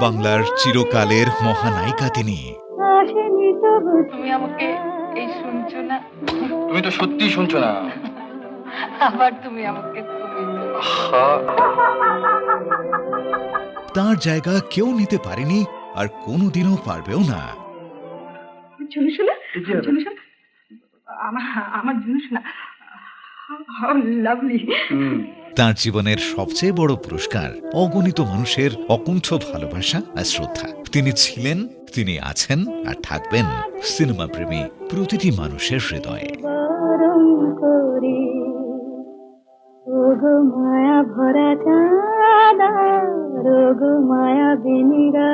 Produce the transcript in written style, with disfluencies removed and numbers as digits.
বাংলার চিরকালের মহানায়িকা তিনি। তুমি আমাকে এই শুনছো না? তুমি তো সত্যি শুনছো না। আবার তুমি আমাকে তার জায়গা কেউ নিতে পারেনি, আর কোনোদিনও পারবেও না। আমার জন্য হাউ লাভলি। তার জীবনের সবচেয়ে বড় পুরস্কার অগণিত মানুষের অকুণ্ঠ ভালোবাসা আর শ্রদ্ধা। তিনি ছিলেন, তিনি আছেন আর থাকবেন সিনেমা প্রেমী প্রতিটি মানুষের হৃদয়ে। মায়া ভরা চাঁদা রোগ মায়া বিনিরা